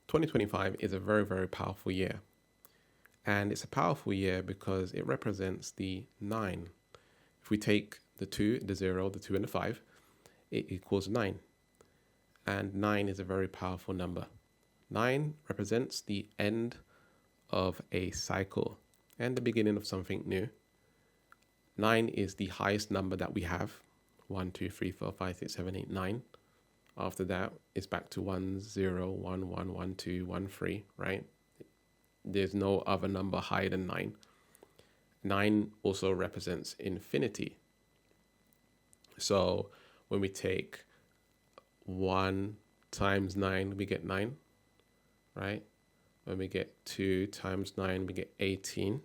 2025 is a very, very powerful year. And it's a powerful year because it represents the 9. If we take the 2, the 0, the 2, and the 5, it equals 9. And 9 is a very powerful number. 9 represents the end of a cycle and the beginning of something new. 9 is the highest number that we have. 1, 2, 3, 4, 5, 6, 7, 8, 9. After that, it's back to 1, 0, 1, 1, 1, 2, 1, 3, right? There's no other number higher than 9. 9 also represents infinity. So when we take 1 times 9, we get 9, right? When we get 2 times 9, we get 18.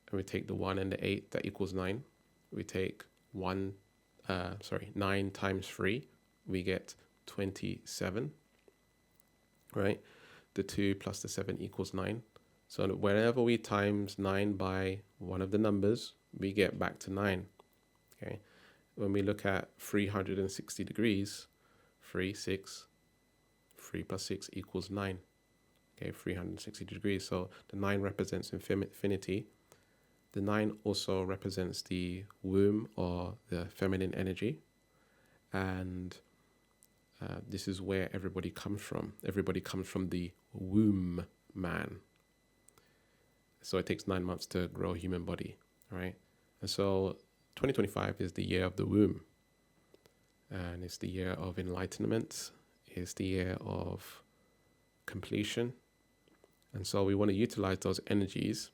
And we take the 1 and the 8, that equals 9. We take 9 times 3, we get 27, right? The 2 plus the 7 equals 9. So whenever we times 9 by one of the numbers, we get back to 9, okay? When we look at 360 degrees, 3 plus 6 equals 9, okay? 360 degrees. So the 9 represents infinity. The 9 also represents the womb or the feminine energy. And this is where everybody comes from. Everybody comes from the womb man. So it takes 9 months to grow a human body, right? And so 2025 is the year of the womb. And it's the year of enlightenment. It's the year of completion. And so we want to utilize those energies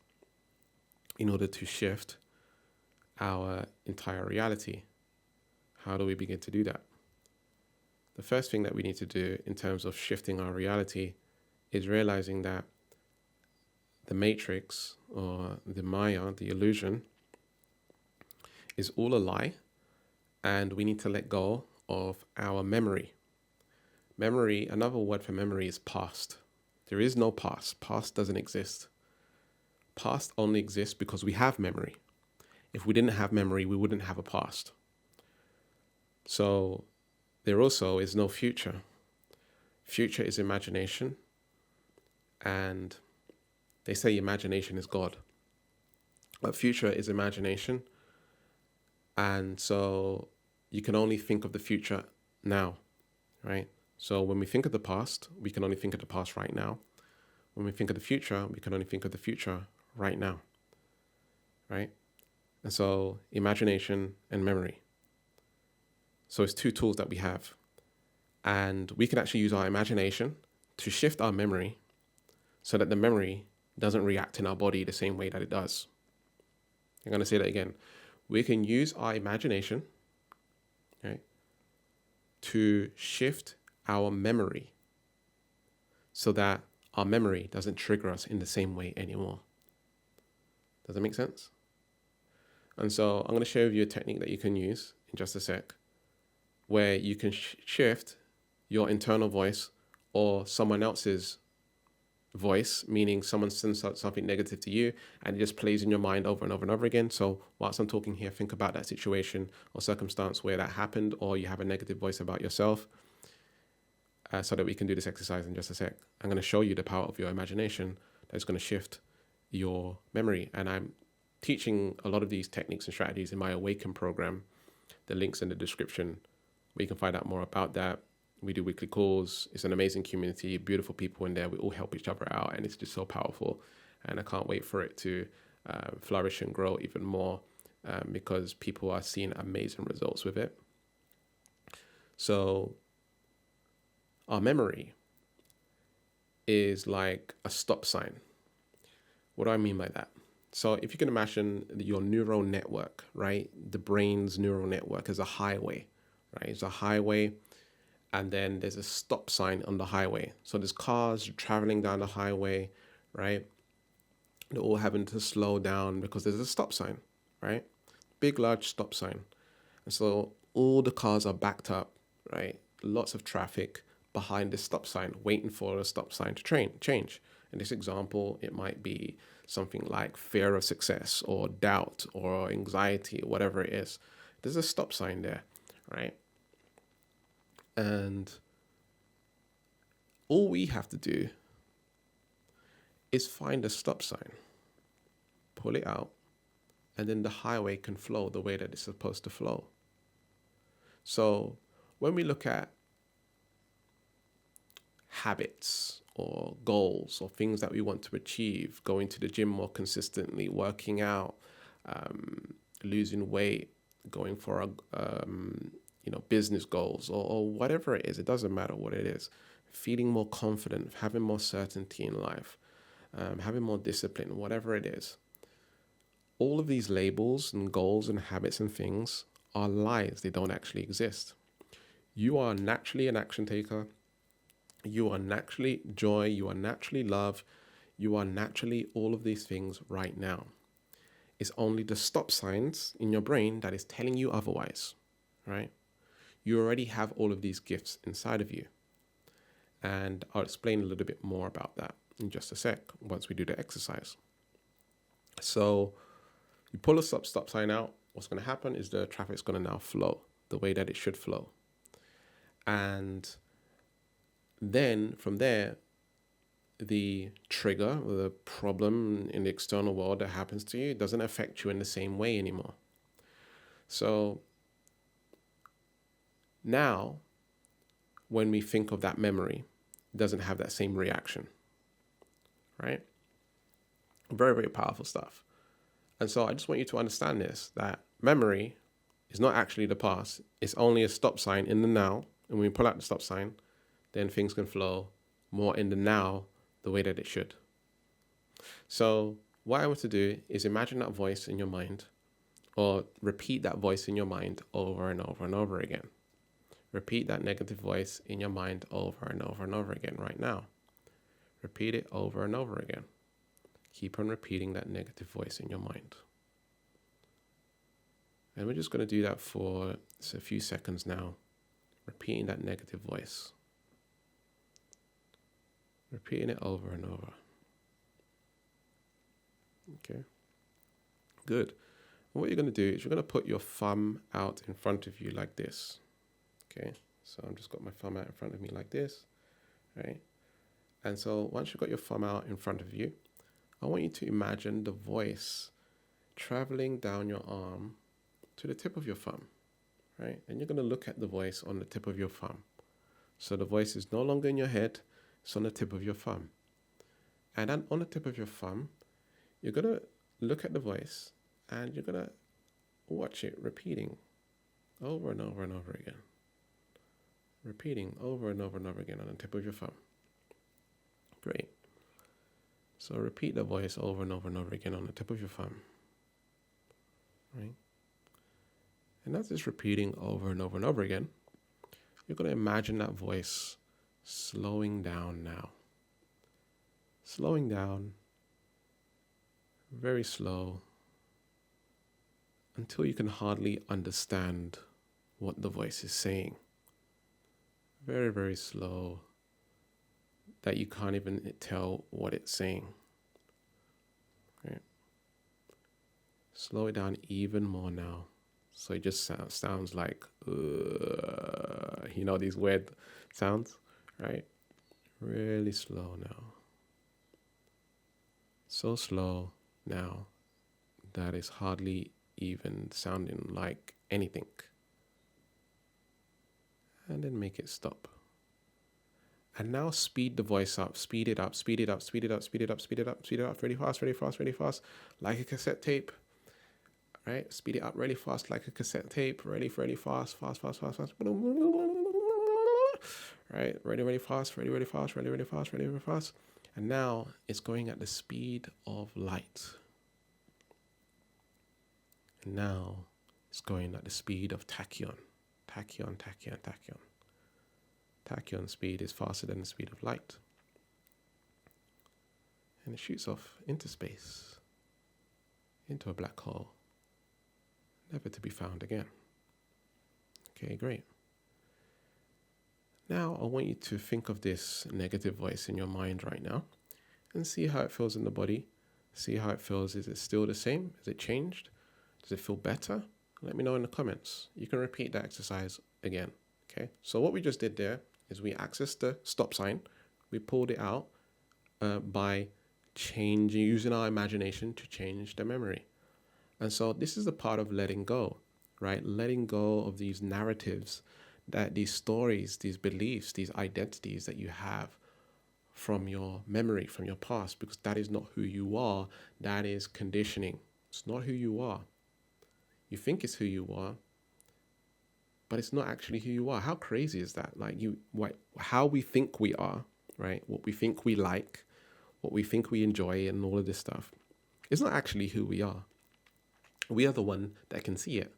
in order to shift our entire reality. How do we begin to do that? The first thing that we need to do in terms of shifting our reality is realizing that the matrix or the Maya, the illusion, is all a lie, and we need to let go of our memory. Memory, another word for memory is past. There is no past. Past doesn't exist. Past only exists because we have memory. If we didn't have memory, we wouldn't have a past. So there also is no future. Future is imagination. And they say imagination is God. But future is imagination. And so you can only think of the future now, right? So when we think of the past, we can only think of the past right now. When we think of the future, we can only think of the future right now, right? And so imagination and memory. So it's two tools that we have. And we can actually use our imagination to shift our memory so that the memory doesn't react in our body the same way that it does. I'm going to say that again. We can use our imagination, right, to shift our memory so that our memory doesn't trigger us in the same way anymore. Does that make sense? And so I'm going to share with you a technique that you can use in just a sec, where you can shift your internal voice or someone else's voice, meaning someone sends out something negative to you and it just plays in your mind over and over and over again. So whilst I'm talking here, think about that situation or circumstance where that happened, or you have a negative voice about yourself, so that we can do this exercise in just a sec. I'm going to show you the power of your imagination that's going to shift your memory. And I'm teaching a lot of these techniques and strategies in my Awaken program. The link's in the description where you can find out more about that. We do weekly calls. It's an amazing community, beautiful people in there. We all help each other out, and it's just so powerful. And I can't wait for it to flourish and grow even more because people are seeing amazing results with it. So our memory is like a stop sign. What do I mean by that? So if you can imagine your neural network, right? The brain's neural network is a highway, right? It's a highway, and then there's a stop sign on the highway. So there's cars traveling down the highway, right? They're all having to slow down because there's a stop sign, right? Big, large stop sign. And so all the cars are backed up, right? Lots of traffic behind the stop sign, waiting for the stop sign to change. In this example, it might be something like fear of success or doubt or anxiety or whatever it is. There's a stop sign there, right? And all we have to do is find a stop sign, pull it out, and then the highway can flow the way that it's supposed to flow. So when we look at habits or goals or things that we want to achieve, going to the gym more consistently, working out, losing weight, going for business goals or whatever it is, it doesn't matter what it is, feeling more confident, having more certainty in life, having more discipline, whatever it is. All of these labels and goals and habits and things are lies. They don't actually exist. You are naturally an action taker. You are naturally joy. You are naturally love. You are naturally all of these things right now. It's only the stop signs in your brain that is telling you otherwise, right? You already have all of these gifts inside of you. And I'll explain a little bit more about that in just a sec once we do the exercise. So you pull a stop sign out. What's going to happen is the traffic's going to now flow the way that it should flow. And then from there, the trigger or the problem in the external world that happens to you doesn't affect you in the same way anymore. So now, when we think of that memory, it doesn't have that same reaction, right? Very, very powerful stuff. And so I just want you to understand this, that memory is not actually the past. It's only a stop sign in the now. And when we pull out the stop sign, then things can flow more in the now the way that it should. So what I want to do is imagine that voice in your mind, or repeat that voice in your mind over and over and over again. Repeat that negative voice in your mind over and over and over again right now. Repeat it over and over again. Keep on repeating that negative voice in your mind. And we're just going to do that for a few seconds now. Repeating that negative voice. Repeating it over and over. Okay. Good. And what you're going to do is you're going to put your thumb out in front of you like this. Okay. So I've just got my thumb out in front of me like this. Right. And so once you've got your thumb out in front of you, I want you to imagine the voice traveling down your arm to the tip of your thumb. Right? And you're going to look at the voice on the tip of your thumb. So the voice is no longer in your head, it's on the tip of your thumb. And then on the tip of your thumb, you're going to look at the voice and you're going to watch it repeating over and over and over again. Repeating over and over and over again on the tip of your thumb. Great. So repeat the voice over and over and over again on the tip of your thumb. Right? And as it's repeating over and over and over again, you're going to imagine that voice slowing down now. Slowing down, very slow, until you can hardly understand what the voice is saying. Very, very slow, that you can't even tell what it's saying. Right? Slow it down even more now. So it just sounds like, these weird sounds, right? Really slow now. So slow now that it's hardly even sounding like anything. And then make it stop. And now speed the voice up, speed it up, speed it up, speed it up, speed it up, speed it up, speed it up, really fast, really fast, really fast, like a cassette tape. Right? Speed it up really fast like a cassette tape. Really, really fast, fast, fast, fast, fast. Right? Really, really fast, really, really fast, really, really fast, really, really fast. And now it's going at the speed of light. And now it's going at the speed of tachyon. Tachyon, tachyon, tachyon. Tachyon speed is faster than the speed of light. And it shoots off into space, into a black hole, never to be found again. Okay, great. Now I want you to think of this negative voice in your mind right now and see how it feels in the body. See how it feels. Is it still the same? Has it changed? Does it feel better? Let me know in the comments. You can repeat that exercise again. Okay, so what we just did there is we accessed the stop sign, We pulled it out by using our imagination to change the memory. And so this is a part of letting go, right? Letting go of these narratives, that these stories, these beliefs, these identities that you have from your memory, from your past, because that is not who you are. That is conditioning. It's not who you are. You think it's who you are, but it's not actually who you are. How crazy is that? Like how we think we are, right? What we think we like, what we think we enjoy, and all of this stuff. It's not actually who we are. We are the one that can see it,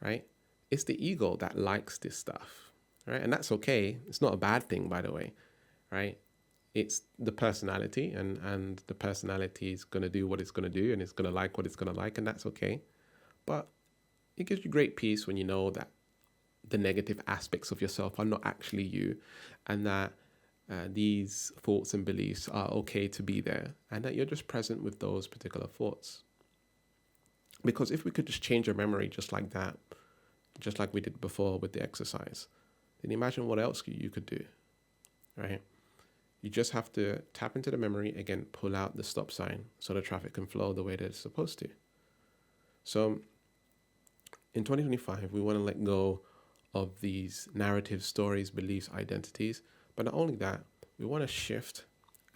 right? It's the ego that likes this stuff, right? And that's okay. It's not a bad thing, by the way, right? It's the personality, and the personality is going to do what it's going to do, and it's going to like what it's going to like, and that's okay. But it gives you great peace when you know that the negative aspects of yourself are not actually you, and that these thoughts and beliefs are okay to be there, and that you're just present with those particular thoughts. Because if we could just change your memory just like that, just like we did before with the exercise, then imagine what else you could do, right? You just have to tap into the memory, again, pull out the stop sign so the traffic can flow the way that it's supposed to. So in 2025, we want to let go of these narratives, stories, beliefs, identities. But not only that, we want to shift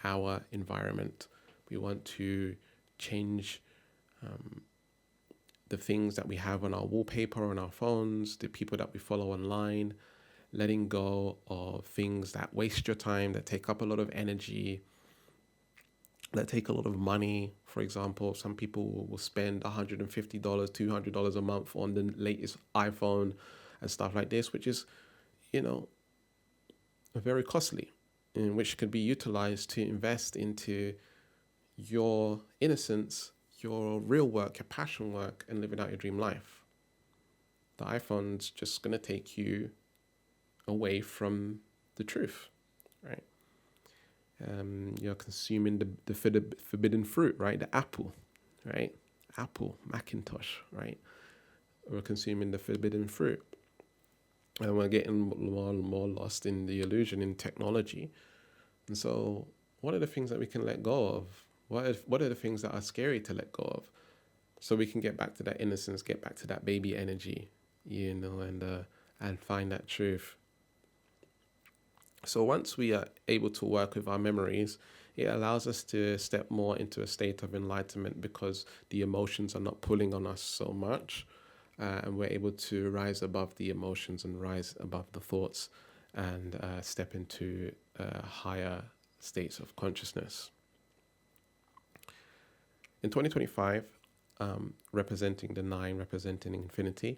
our environment. We want to change the things that we have on our wallpaper, on our phones, the people that we follow online, letting go of things that waste your time, that take up a lot of energy, that take a lot of money. For example, some people will spend $150, $200 a month on the latest iPhone and stuff like this, which is, very costly, and which could be utilized to invest into your innocence, your real work, your passion work, and living out your dream life. The iPhone's just going to take you away from the truth, right? You're consuming the forbidden fruit, right? The apple, right? Apple, Macintosh, right? We're consuming the forbidden fruit. And we're getting more and more lost in the illusion in technology. And so what are the things that we can let go of? What are the things that are scary to let go of? So we can get back to that innocence, get back to that baby energy, and find that truth. So once we are able to work with our memories, it allows us to step more into a state of enlightenment, because the emotions are not pulling on us so much. And we're able to rise above the emotions and rise above the thoughts, and step into higher states of consciousness. In 2025, representing the 9, representing infinity,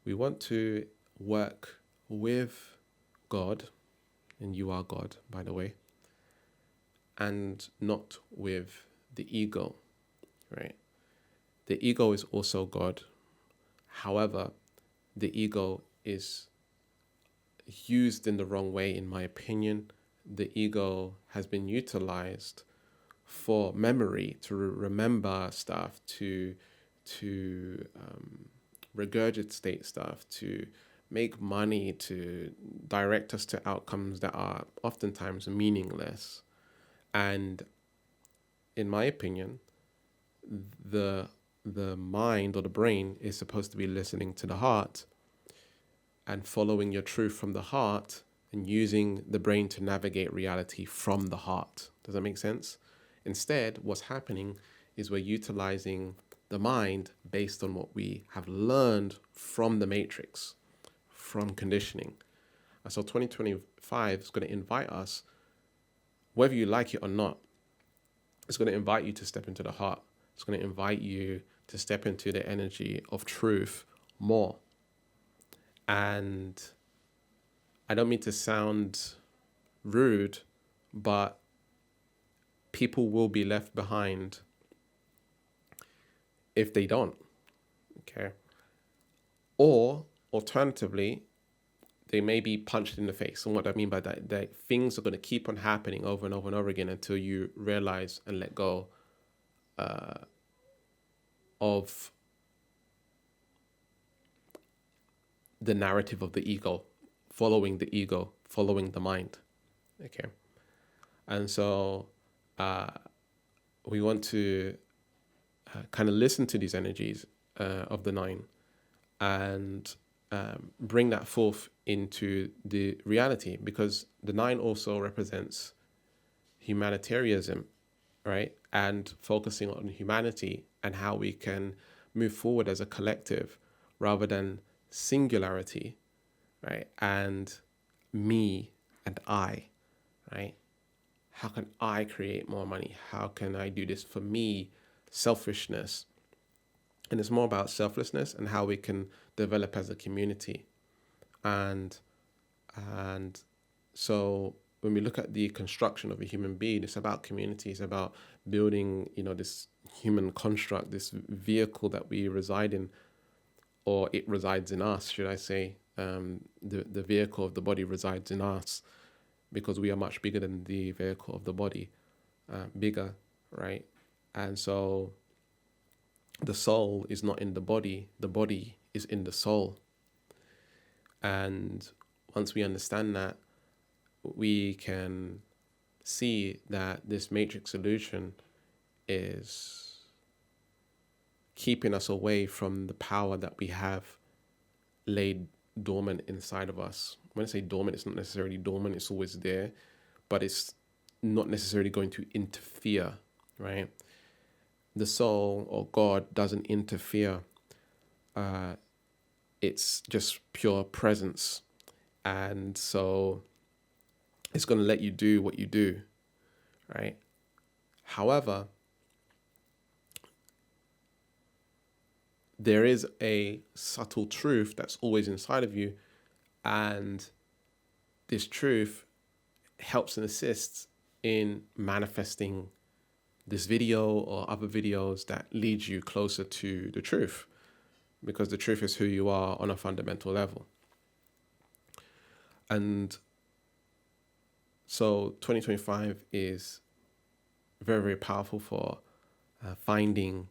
we want to work with God, and you are God, by the way, and not with the ego, right? The ego is also God. However, the ego is used in the wrong way, in my opinion. The ego has been utilized for memory, to remember stuff, to regurgitate stuff, to make money, to direct us to outcomes that are oftentimes meaningless. And in my opinion, the mind or the brain is supposed to be listening to the heart and following your truth from the heart, and using the brain to navigate reality from the heart. Does that make sense? Instead, what's happening is we're utilizing the mind based on what we have learned from the matrix, from conditioning. And so 2025 is going to invite us, whether you like it or not, it's going to invite you to step into the heart. It's going to invite you to step into the energy of truth more. And I don't mean to sound rude, but people will be left behind if they don't, okay? Or alternatively, they may be punched in the face. And what I mean by that things are going to keep on happening over and over and over again until you realize and let go of the narrative of the ego, following the mind, okay? And so we want to kind of listen to these energies of the nine and bring that forth into the reality, because the nine also represents humanitarianism, right? And focusing on humanity and how we can move forward as a collective rather than singularity, right? And me and I, right? How can I create more money? How can I do this for me? Selfishness. And it's more about selflessness and how we can develop as a community. And so when we look at the construction of a human being, it's about community. It's about building, this human construct, this vehicle that we reside in, or it resides in us, should I say. The vehicle of the body resides in us because we are much bigger than the vehicle of the body, bigger, right? And so the soul is not in the body is in the soul. And once we understand that, we can see that this matrix illusion is keeping us away from the power that we have laid dormant inside of us. When I say dormant, it's not necessarily dormant, it's always there, but it's not necessarily going to interfere, right? The soul or God doesn't interfere. It's just pure presence. And so it's going to let you do what you do, right? However, there is a subtle truth that's always inside of you, and this truth helps and assists in manifesting this video or other videos that lead you closer to the truth, because the truth is who you are on a fundamental level. And so 2025 is very, very powerful for finding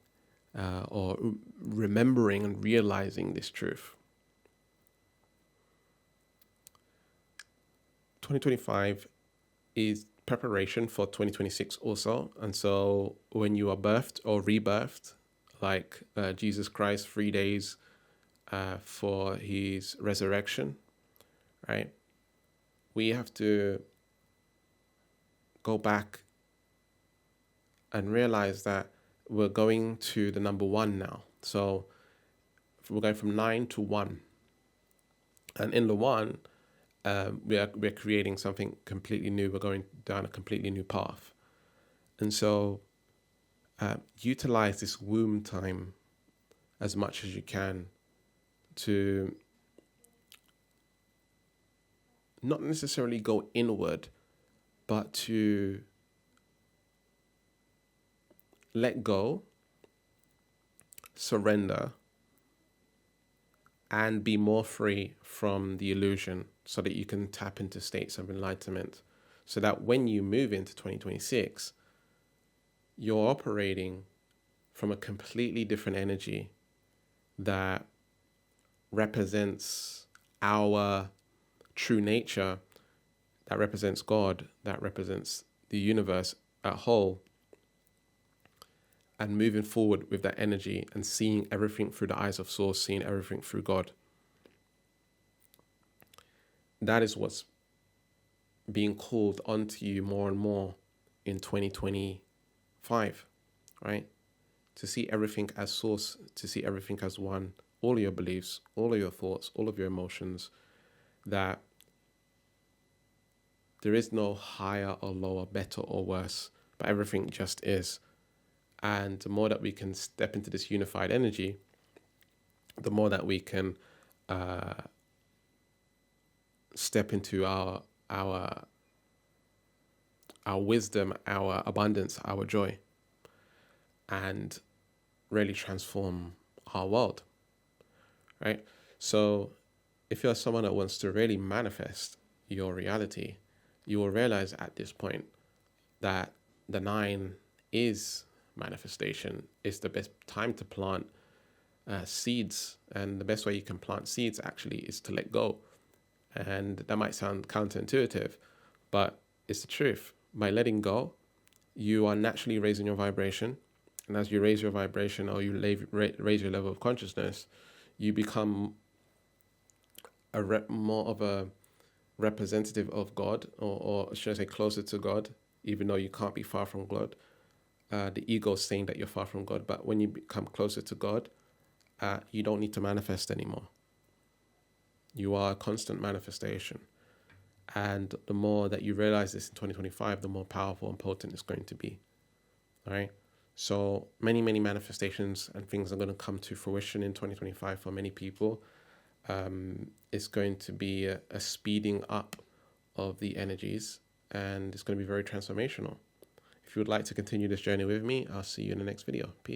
or remembering and realizing this truth. 2025 is preparation for 2026 also. And so when you are birthed or rebirthed, like Jesus Christ, 3 days for his resurrection, right? We have to go back and realize that we're going to the number one now. So we're going from 9 to 1. And in the 1, we're creating something completely new. We're going down a completely new path. And so utilize this womb time as much as you can to not necessarily go inward, but to let go, surrender, and be more free from the illusion so that you can tap into states of enlightenment, so that when you move into 2026, you're operating from a completely different energy that represents our true nature, that represents God, that represents the universe at whole, and moving forward with that energy and seeing everything through the eyes of Source, seeing everything through God. That is what's being called onto you more and more in 2025, right? To see everything as Source, to see everything as one, all of your beliefs, all of your thoughts, all of your emotions, that there is no higher or lower, better or worse, but everything just is. And the more that we can step into this unified energy, the more that we can step into our wisdom, our abundance, our joy, and really transform our world, right? So if you're someone that wants to really manifest your reality, you will realize at this point that the 9 is manifestation. It's the best time to plant seeds, and the best way you can plant seeds actually is to let go. And that might sound counterintuitive, but it's the truth, by letting go, you are naturally raising your vibration. And as you raise your vibration, or you raise your level of consciousness, you become more of a representative of God, or should I say closer to God, even though you can't be far from God. The ego is saying that you're far from God, but when you become closer to God, you don't need to manifest anymore. You are a constant manifestation. And the more that you realize this in 2025, the more powerful and potent it's going to be. All right. So many manifestations and things are going to come to fruition in 2025 for many people. It's going to be a speeding up of the energies, and it's going to be very transformational. If you would like to continue this journey with me, I'll see you in the next video. Peace.